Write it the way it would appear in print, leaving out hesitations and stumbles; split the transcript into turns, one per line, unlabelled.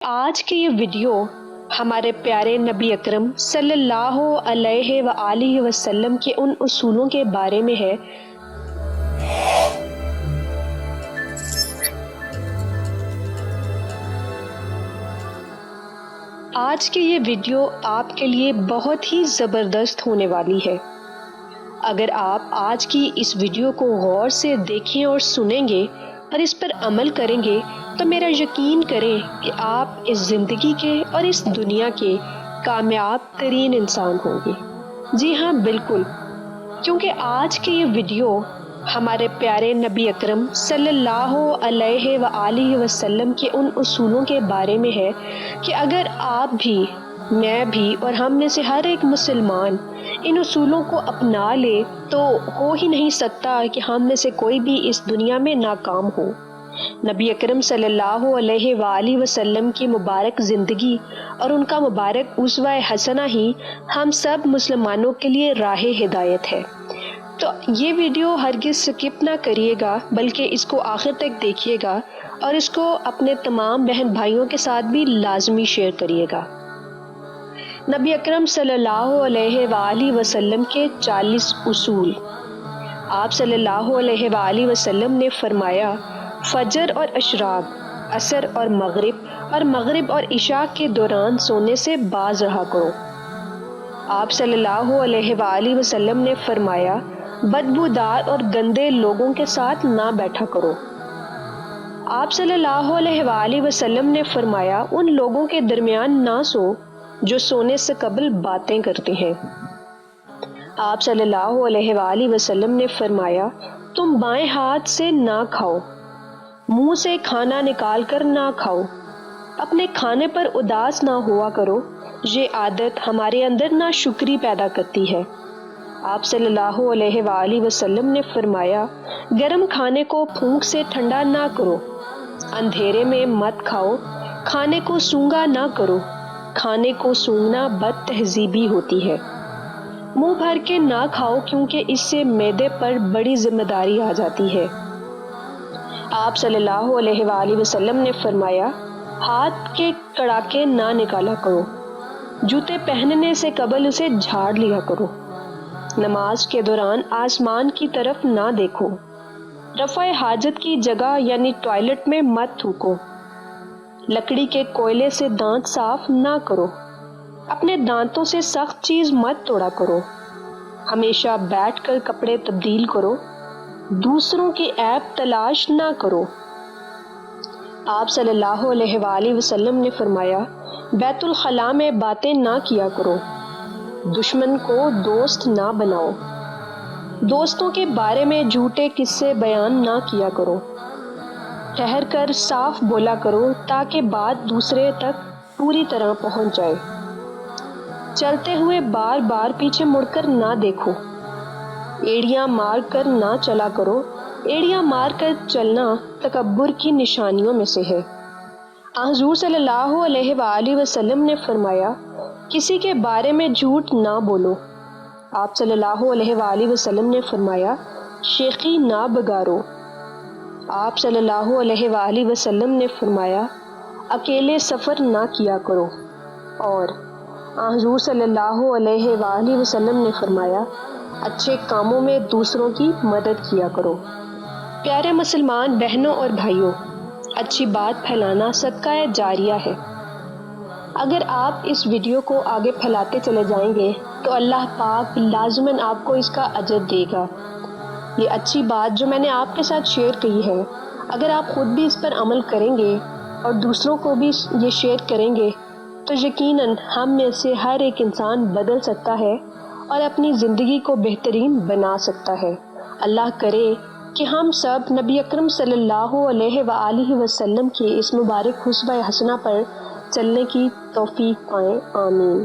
آج کی یہ ویڈیو ہمارے پیارے نبی اکرم صلی اللہ علیہ وآلہ وسلم کے ان اصولوں کے بارے میں ہے آج کی یہ ویڈیو آپ کے لیے بہت ہی زبردست ہونے والی ہے۔ اگر آپ آج کی اس ویڈیو کو غور سے دیکھیں اور سنیں گے اور اس پر عمل کریں گے تو میرا یقین کریں کہ آپ اس زندگی کے اور اس دنیا کے کامیاب ترین انسان ہوں گے۔ جی ہاں، بالکل، کیونکہ آج کی یہ ویڈیو ہمارے پیارے نبی اکرم صلی اللہ علیہ وآلہ وسلم کے ان اصولوں کے بارے میں ہے کہ اگر آپ بھی، میں بھی اور ہم میں سے ہر ایک مسلمان ان اصولوں کو اپنا لے تو ہو ہی نہیں سکتا کہ ہم میں سے کوئی بھی اس دنیا میں ناکام ہو۔ نبی اکرم صلی اللہ علیہ وآلہ وسلم کی مبارک زندگی اور ان کا مبارک اسوہ حسنہ ہی ہم سب مسلمانوں کے لیے راہ ہدایت ہے۔ تو یہ ویڈیو ہرگز سکپ نہ کریے گا، بلکہ اس کو آخر تک دیکھیے گا اور اس کو اپنے تمام بہن بھائیوں کے ساتھ بھی لازمی شیئر کریے گا۔ نبی اکرم صلی اللہ علیہ وآلہ وسلم کے 40 اصول۔ آپ صلی اللہ علیہ وآلہ وسلم نے فرمایا، فجر اور اشراق، عصر اور مغرب اور عشاء کے دوران سونے سے باز رہا کرو۔ آپ صلی اللہ علیہ وآلہ وسلم نے فرمایا، بدبودار اور گندے لوگوں کے ساتھ نہ بیٹھا کرو۔ آپ صلی اللہ علیہ وآلہ وسلم نے فرمایا، ان لوگوں کے درمیان نہ سو جو سونے سے قبل باتیں کرتے ہیں۔ آپ صلی اللہ علیہ وآلہ وسلم نے فرمایا، تم بائیں ہاتھ سے نہ کھاؤ، منہ سے کھانا نکال کر نہ کھاؤ، اپنے کھانے پر اداس نہ ہوا کرو، یہ عادت ہمارے اندر ناشکری پیدا کرتی ہے۔ آپ صلی اللہ علیہ وآلہ وسلم نے فرمایا، گرم کھانے کو پھونک سے ٹھنڈا نہ کرو، اندھیرے میں مت کھاؤ، کھانے کو سونگھا نہ کرو، کھانے کو سونگھنا بد تہذیبی ہوتی ہے۔ منہ بھر کے نہ کھاؤ کیونکہ اس سے معدے پر بڑی ذمہ داری آ جاتی ہے۔ آپ صلی اللہ علیہ وآلہ وسلم نے فرمایا، ہاتھ کے کڑاکے نہ نکالا کرو، جوتے پہننے سے قبل اسے جھاڑ لیا کرو، نماز کے دوران آسمان کی طرف نہ دیکھو، رفع حاجت کی جگہ یعنی ٹوائلٹ میں مت تھوکو، لکڑی کے کوئلے سے دانت صاف نہ کرو، اپنے دانتوں سے سخت چیز مت توڑا کرو، ہمیشہ بیٹھ کر کپڑے تبدیل کرو، دوسروں کے عیب تلاش نہ کرو۔ آپ صلی اللہ علیہ وآلہ وسلم نے فرمایا، بیت الخلاء میں باتیں نہ کیا کرو، دشمن کو دوست نہ بناؤ، دوستوں کے بارے میں جھوٹے قصے بیان نہ کیا کرو، ٹھہر کر صاف بولا کرو تاکہ بات دوسرے تک پوری طرح پہنچ جائے، چلتے ہوئے بار بار پیچھے مڑ کر نہ دیکھو، ایڑیاں مار کر نہ چلا کرو، ایڑیاں مار کر چلنا تکبر کی نشانیوں میں سے ہے۔ حضور صلی اللہ علیہ وآلہ وسلم نے فرمایا، کسی کے بارے میں جھوٹ نہ بولو۔ آپ صلی اللہ علیہ وآلہ وسلم نے فرمایا، شیخی نہ بگارو۔ آپ صلی اللہ علیہ وآلہ وسلم نے فرمایا، اکیلے سفر نہ کیا کرو۔ اور حضور صلی اللہ علیہ وآلہ وسلم نے فرمایا، اچھے کاموں میں دوسروں کی مدد کیا کرو۔ پیارے مسلمان بہنوں اور بھائیوں، اچھی بات پھیلانا صدقہ جاریہ ہے۔ اگر آپ اس ویڈیو کو آگے پھیلاتے چلے جائیں گے تو اللہ پاک لازماً آپ کو اس کا اجر دے گا۔ یہ اچھی بات جو میں نے آپ کے ساتھ شیئر کی ہے، اگر آپ خود بھی اس پر عمل کریں گے اور دوسروں کو بھی یہ شیئر کریں گے تو یقیناً ہم میں سے ہر ایک انسان بدل سکتا ہے اور اپنی زندگی کو بہترین بنا سکتا ہے۔ اللہ کرے کہ ہم سب نبی اکرم صلی اللہ علیہ وآلہ وسلم کے اس مبارک اسوہ حسنہ پر چلنے کی توفیق پائیں۔ آمین۔